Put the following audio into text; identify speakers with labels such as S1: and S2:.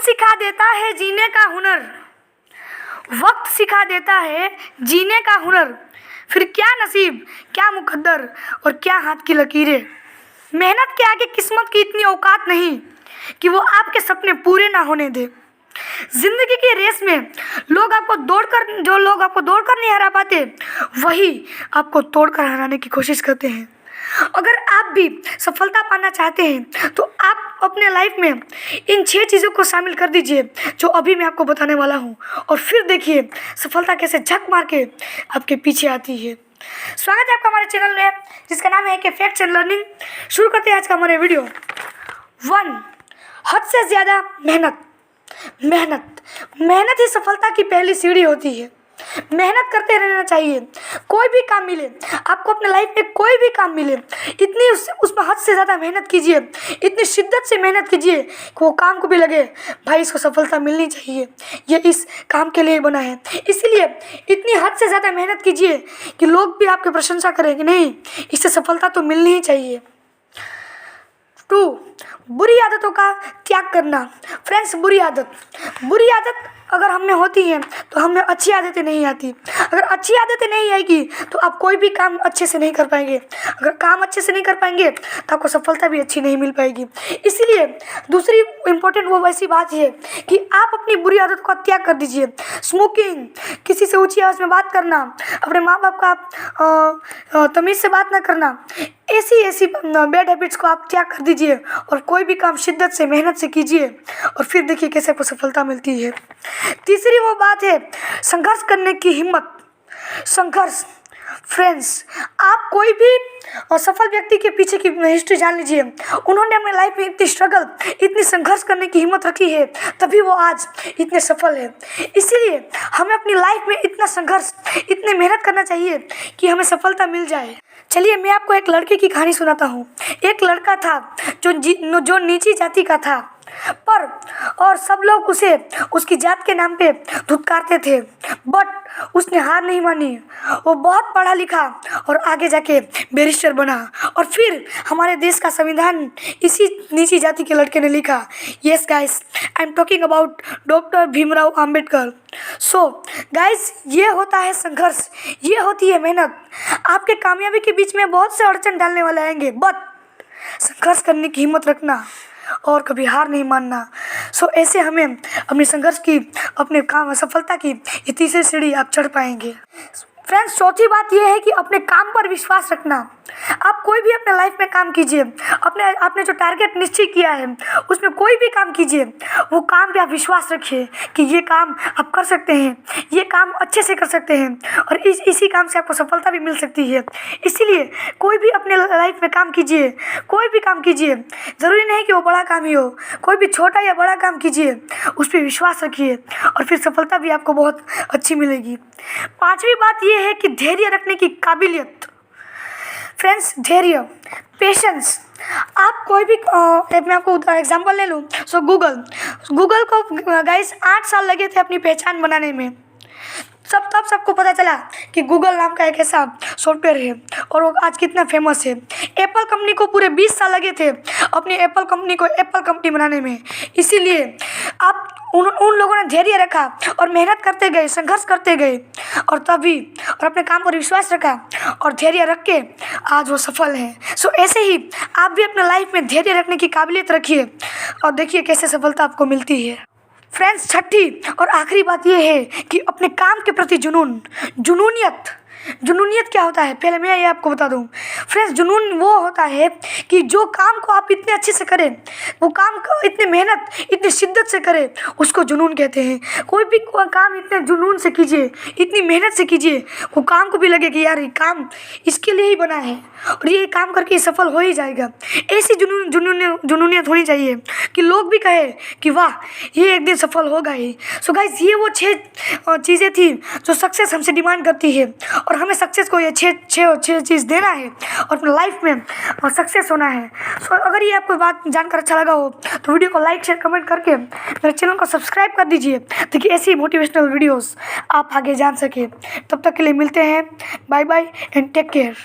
S1: सिखा देता है जीने का हुनर, वक्त सिखा देता है जीने का हुनर। फिर क्या नसीब, क्या मुकद्दर और क्या हाथ की लकीरें। मेहनत के आगे किस्मत की इतनी औकात नहीं कि वो आपके सपने पूरे ना होने दे। जिंदगी की रेस में जो लोग आपको दौड़कर नहीं हरा पाते, वही आपको तोड़कर हराने की कोशिश करते हैं। अगर आप भी सफलता पाना चाहते हैं तो आप अपने लाइफ में इन 6 चीज़ों को शामिल कर दीजिए जो अभी मैं आपको बताने वाला हूँ, और फिर देखिए सफलता कैसे झक मार के आपके पीछे आती है। स्वागत है आपका हमारे चैनल में जिसका नाम है कि फैक्ट्स एंड लर्निंग। शुरू करते हैं आज का हमारे वीडियो। 1, हद से ज़्यादा मेहनत। मेहनत ही सफलता की पहली सीढ़ी होती है। मेहनत करते रहना चाहिए। कोई भी काम मिले आपको, अपने लाइफ में कोई भी काम मिले, इतनी उसमें हद से ज़्यादा मेहनत कीजिए, इतनी शिद्दत से मेहनत कीजिए कि वो काम को भी लगे भाई इसको सफलता मिलनी चाहिए, ये इस काम के लिए बना है। इसीलिए इतनी हद से ज़्यादा मेहनत कीजिए कि लोग भी आपकी प्रशंसा करें कि नहीं, इससे सफलता तो मिलनी ही चाहिए। 2, बुरी आदतों का त्याग करना। फ्रेंड्स, बुरी आदत अगर हम में होती है तो हमें अच्छी आदतें नहीं आती। अगर अच्छी आदतें नहीं आएगी तो आप कोई भी काम अच्छे से नहीं कर पाएंगे। अगर काम अच्छे से नहीं कर पाएंगे तो आपको सफलता भी अच्छी नहीं मिल पाएगी। इसीलिए दूसरी इम्पोर्टेंट वो वैसी बात है कि आप अपनी बुरी आदत को त्याग कर दीजिए। स्मोकिंग, किसी से ऊंची आवाज़ में बात करना, अपने माँ बाप का तमीज़ से बात ना करना, ऐसी बैड हैबिट्स को आप त्याग कर दीजिए और कोई भी काम शिद्दत से मेहनत से कीजिए और फिर देखिए कैसे आपको सफलता मिलती है। तीसरी वो बात है संघर्ष करने की हिम्मत। संघर्ष, फ्रेंड्स, आप कोई भी सफल व्यक्ति के पीछे की हिस्ट्री जान लीजिए। उन्होंने अपने लाइफ में इतनी स्ट्रगल, इतनी संघर्ष करने की हिम्मत रखी है, तभी वो आज इतने सफल है। इसीलिए हमें अपनी लाइफ में इतना संघर्ष, इतनी मेहनत करना चाहिए कि हमें सफलता मिल जाए। चलिए मैं आपको एक लड़के की कहानी सुनाता हूँ। एक लड़का था जो नीची जाति का था, और सब लोग उसे उसकी जात के नाम पे धुतकारते थे, बट उसने हार नहीं मानी। वो बहुत पढ़ा लिखा और आगे जाके बैरिस्टर बना, और फिर हमारे देश का संविधान इसी नीची जाति के लड़के ने लिखा। Yes guys, I am talking about doctor Bhimrao Ambedkar. So guys, ये होता है संघर्ष, ये होती है मेहनत। आपके कामयाबी के बीच में बहुत से अड़चन डालने वाले आएंगे, बट संघर्ष करने की हिम्मत रखना और कभी हार नहीं मानना। सो ऐसे हमें अपने संघर्ष की, अपने काम सफलता की ये तीसरी सीढ़ी आप चढ़ पाएंगे। फ्रेंड्स, चौथी बात यह है कि अपने काम पर विश्वास रखना। आप कोई भी अपने लाइफ में काम कीजिए, आपने जो टारगेट निश्चित किया है उसमें कोई भी काम कीजिए, वो काम पे आप विश्वास रखिए कि ये काम आप कर सकते हैं, ये काम अच्छे से कर सकते हैं और इसी काम से आपको सफलता भी मिल सकती है। इसीलिए कोई भी अपने लाइफ में काम कीजिए, कोई भी काम कीजिए, ज़रूरी नहीं कि वो बड़ा काम ही हो, कोई भी छोटा या बड़ा काम कीजिए, उस पर विश्वास रखिए और फिर सफलता भी आपको बहुत अच्छी मिलेगी। 5वीं बात ये है कि धैर्य रखने की काबिलियत। फ्रेंड्स, धैर्य, पेशेंस। आप कोई भी मैं आपको एग्जांपल ले लूँ, सो गूगल को गाइस 8 साल लगे थे अपनी पहचान बनाने में। तब सबको पता चला कि गूगल नाम का एक ऐसा सॉफ्टवेयर है और वो आज कितना फेमस है। एप्पल कंपनी को पूरे 20 साल लगे थे अपनी एप्पल कंपनी को एप्पल कंपनी बनाने में। इसीलिए आप उन लोगों ने धैर्य रखा और मेहनत करते गए, संघर्ष करते गए और अपने काम पर विश्वास रखा और धैर्य रख के आज वो सफल हैं। सो ऐसे ही आप भी अपने लाइफ में धैर्य रखने की काबिलियत रखिए और देखिए कैसे सफलता आपको मिलती है। फ्रेंड्स, छठी और आखिरी बात यह है कि अपने काम के प्रति जुनूनियत क्या होता है, पहले मैं ये आपको बता दूं। फ्रेंड्स, जुनून वो होता है कि जो काम को आप इतने अच्छे से करें, वो काम को इतने मेहनत, इतनी शिद्दत से करें, उसको जुनून कहते हैं। कोई भी काम इतने जुनून से कीजिए, इतनी मेहनत से कीजिए, वो काम को भी लगे कि यार ये काम इसके लिए ही बना है और ये काम करके सफल हो ही जाएगा। ऐसी जुनूनियत होनी चाहिए कि लोग भी कहे कि वाह ये एक दिन सफल होगा ही। सो गाइस, ये वो 6 चीज़ें थी जो सक्सेस हमसे डिमांड करती है और हमें सक्सेस को ये 6 चीज़ देना है और अपने लाइफ में सक्सेस होना है। सो अगर ये आपको बात जानकर अच्छा लगा हो तो वीडियो को लाइक, शेयर, कमेंट करके मेरे चैनल को सब्सक्राइब कर दीजिए ताकि ऐसी मोटिवेशनल वीडियोस आप आगे जान सके। तब तक के लिए मिलते हैं, bye bye and take care.